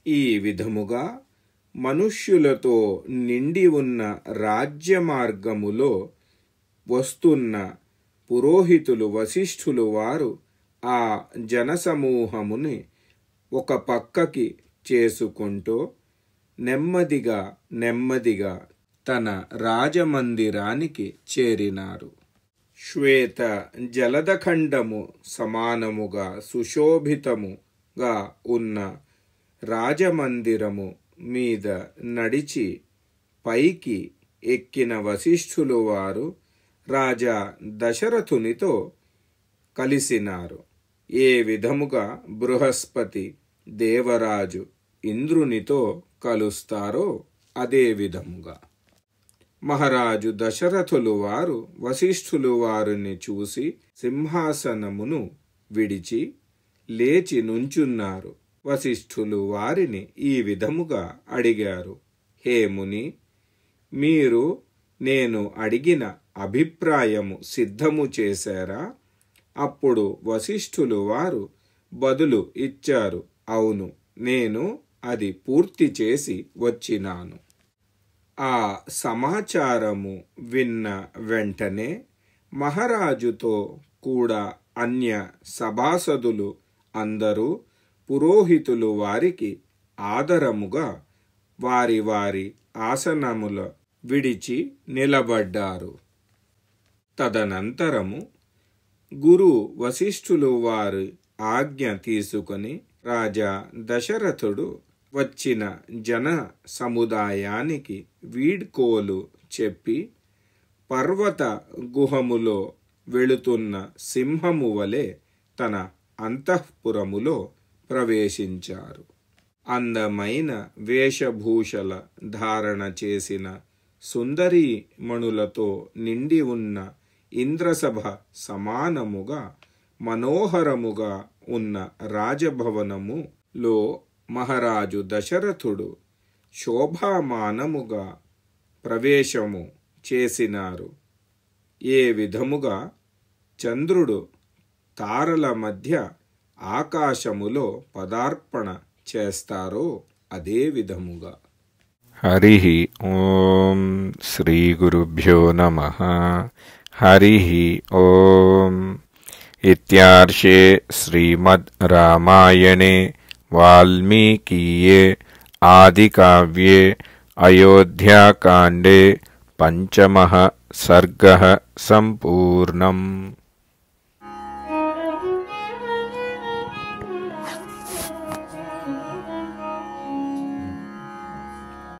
ఈ విధముగా మనుష్యులతో నిండి ఉన్న రాజ్య మార్గములో వస్తున్న పురోహితులు వశిష్ఠులు వారు ఆ జనసమూహముని ఒక పక్కకి చేసుకుంటూ నెమ్మదిగా తన రాజమందిరానికి చేరినారు. శ్వేత జలదఖండము సమానముగా సుశోభితముగా ఉన్న రాజమందిరము మీద నడిచి పైకి ఎక్కిన వశిష్ఠులు వారు రాజా దశరథునితో కలిసినారు. ఏ విధముగా బృహస్పతి దేవరాజు ఇంద్రునితో కలుస్తారో అదే విధముగా మహారాజు దశరథులు వారు వశిష్ఠులు వారిని చూసి సింహాసనమును విడిచి లేచి నుంచున్నారు. వశిష్ఠులు వారిని ఈ విధముగా అడిగారు. హే ముని, మీరు నేను అడిగిన అభిప్రాయము సిద్ధము చేశారా? అప్పుడు వశిష్ఠులు వారు బదులు ఇచ్చారు. అవును, నేను అది పూర్తి చేసి వచ్చినాను. ఆ సమాచారము విన్న వెంటనే మహారాజుతో కూడా అన్య సభాసదులు అందరూ పురోహితులు వారికి ఆదరముగా వారి వారి ఆసనముల విడిచి నిలబడ్డారు. తదనంతరము గురు వశిష్ఠులు వారి ఆజ్ఞ తీసుకొని రాజా దశరథుడు వచ్చిన జన సముదాయానికి వీడ్కోలు చెప్పి పర్వత గుహములో వెళుతున్న సింహము వలె తన అంతఃపురములో ప్రవేశించారు. అందమైన వేషభూషల ధారణ చేసిన సుందరీమణులతో నిండి ఉన్న ఇంద్రసభ సమానముగా మనోహరముగా ఉన్న రాజభవనములో మహారాజు దశరథుడు శోభామానముగా ప్రవేశము చేసినారు. ఏ విధముగా చంద్రుడు తారల మధ్య ఆకాశములో పదార్పణ చేస్తారో అదే విధముగా. హరి ఓం శ్రీ గురుభ్యో నమః. హరి ఓం. ఇత్యార్షే శ్రీమద్ రామాయణే వాల్మీకీయే ఆదికావ్యే అయోధ్యాకాండే పంచమః సర్గః సంపూర్ణం.